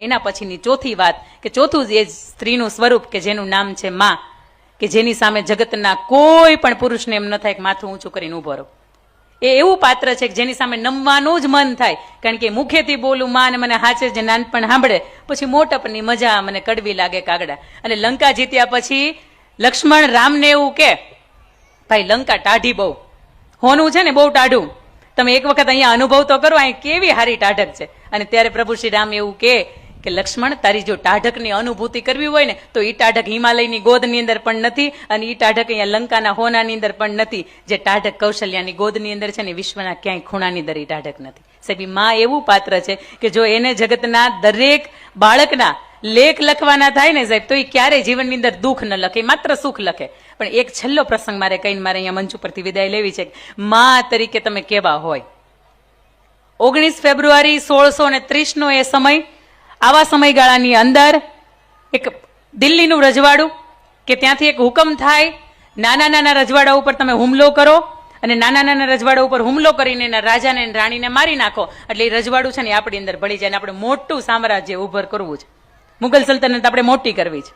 એના પછીની ચોથી વાત કે ચોથું એ સ્ત્રીનું સ્વરૂપ કે જેનું નામ છે માં, કે જેની સામે જગતના કોઈ પણ પુરુષને એમ ન થાય કે માથું ઊંચું કરીને ઉભો રહો. એ એવું પાત્ર છે કે જેની સામે નમવાનું જ મન થાય, કારણ કે મુખેથી બોલું માં ને મને હાચે જે નાનપણ સાંભળે, પછી મોટપની મજા મને કડવી લાગે કાગડા. અને લંકા જીત્યા પછી લક્ષ્મણ રામને એવું કે ભાઈ લંકા ટાઢી બહુ, હોનું છે ને બહુ ટાઢું, તમે એક વખત અહીંયા અનુભવ તો કરો, અહીં કેવી હારી ટાઢક છે. અને ત્યારે પ્રભુ શ્રી રામ એવું કે લક્ષ્મણ તારી જો ટાઢકની અનુભૂતિ કરવી હોય ને તો ઈ ટાઢક હિમાલયની ગોદની અંદર પણ નથી, અને ઈ ટાઢક અહીંયા લંકાના હોનાની અંદર પણ નથી. જે ટાઢક કૌશલ્યાની ગોદની અંદર છે ને વિશ્વના ક્યાંય ખૂણાની અંદર ઈ ટાઢક નથી. સાહેબ માં એવું પાત્ર છે કે જો એને જગતના દરેક બાળકના લેખ લખવાના થાય ને સાહેબ તો એ ક્યારેય જીવનની અંદર દુઃખ ન લખે, માત્ર સુખ લખે. પણ એક છેલ્લો પ્રસંગ મારે કહીને મારે અહીંયા મંચ ઉપરથી વિદાય લેવી છે. માં તરીકે તમે કેવા હોય. 19 ફેબ્રુઆરી 1630 નો એ સમય, આવા સમયગાળાની અંદર એક દિલ્હીનું રજવાડું કે ત્યાંથી એક હુકમ થાય નાના નાના રજવાડા ઉપર તમે હુમલો કરો, અને નાના નાના રજવાડા ઉપર હુમલો કરીને એના રાજાને રાણીને મારી નાખો, એટલે એ રજવાડું છે ને આપણી અંદર ભળી જાય, આપણે મોટું સામ્રાજ્ય ઉભર કરવું છે, મુગલ સલ્તનત આપણે મોટી કરવી છે.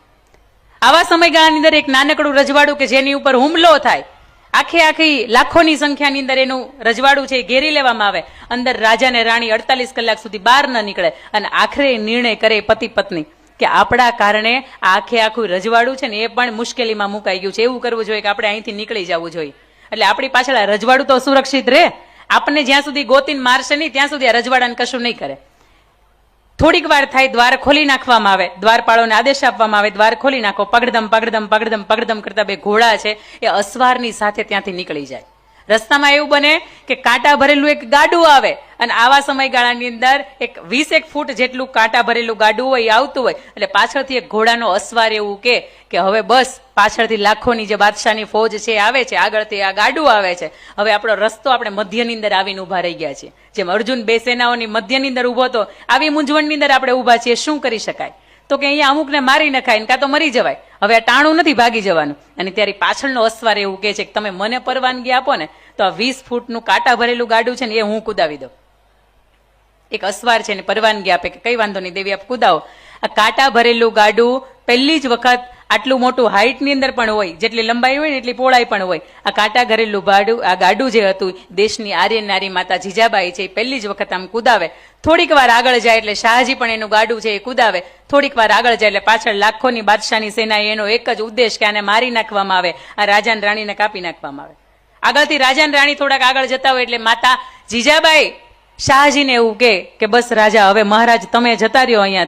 આવા સમયગાળાની અંદર એક નાનકડું રજવાડું કે જેની ઉપર હુમલો થાય, આખી લાખોની સંખ્યાની અંદર એનું રજવાડું છે એ ઘેરી લેવામાં આવે, અંદર રાજા ને રાણી 48 કલાક સુધી બહાર ન નીકળે, અને આખરે નિર્ણય કરે પતિ પત્ની કે આપણા કારણે આખું રજવાડું છે ને એ પણ મુશ્કેલીમાં મુકાઈ ગયું છે, એવું કરવું જોઈએ કે આપણે અહીંથી નીકળી જવું જોઈએ. એટલે આપણી પાછળ આ રજવાડું તો સુરક્ષિત રહે, આપણને જ્યાં સુધી ગોતીને મારશે નહીં ત્યાં સુધી આ રજવાડાને કશું નહીં કરે. થોડીક વાર થાય દ્વાર ખોલી નાખવામાં આવે, દ્વારપાળોને આદેશ આપવામાં આવે દ્વાર ખોલી નાખો. પગડધમ પગડધમ પગડધમ પગડધમ કરતા બે ઘોડા છે એ અસવારની સાથે ત્યાંથી નીકળી જાય. રસ્તામાં એવું બને કે કાંટા ભરેલું એક ગાડું આવે, અને આવા સમયગાળાની અંદર એક 20 ફૂટ જેટલું કાંટા ભરેલું ગાડું હોય આવતું હોય, એટલે પાછળથી એક ઘોડાનો અસવાર એવું કે હવે બસ પાછળથી લાખોની જે બાદશાહની ફોજ છે આવે છે, આગળથી આ ગાડું આવે છે, હવે આપણો રસ્તો આપણે મધ્યની અંદર આવીને ઉભા રહી ગયા છીએ. જેમ અર્જુન બે સેનાઓની મધ્યની અંદર ઉભો હતો, આવી મૂંઝવણની અંદર આપણે ઉભા છીએ. શું કરી શકાય? તો કે અહીંયા અમુકને મારી નખાય ને કાં તો મરી જવાય, હવે આ ટાણું નથી ભાગી જવાનું. અને ત્યારે પાછળનો અસવાર એવું કહે છે કે તમે મને પરવાનગી આપો ને તો આ 20 ફૂટનું કાંટા ભરેલું ગાડું છે ને એ હું કુદાવી દઉં. એક અસવાર છે ને પરવાનગી આપે કે કઈ વાંધો નહીં દેવી આપ કુદાવો. આ કાંટા ભરેલું ગાડું પહેલી જ વખત આટલું મોટું હાઈટની અંદર પણ હોય, જેટલી લંબાઈ હોય ને એટલી પહોળાઈ પણ હોય. આ કાંટા ઘરેલું ગાડું જે હતું દેશની આર્ય નારી માતા જીજાબાઈ છે એ પહેલી જ વખત આમ કુદાવે. થોડીક વાર આગળ જાય એટલે શાહજી પણ એનું ગાડું છે એ કુદાવે. થોડીક વાર આગળ જાય એટલે પાછળ લાખોની બાદશાહની સેના એનો એક જ ઉદ્દેશ કે આને મારી નાખવામાં આવે, આ રાજા રાણીને કાપી નાખવામાં આવે. આગળથી રાજા રાણી થોડાક આગળ જતા હોય એટલે માતા જીજાબાઈ શાહજીને એવું કે બસ રાજા હવે મહારાજ તમે જતા રહ્યો અહીંયા.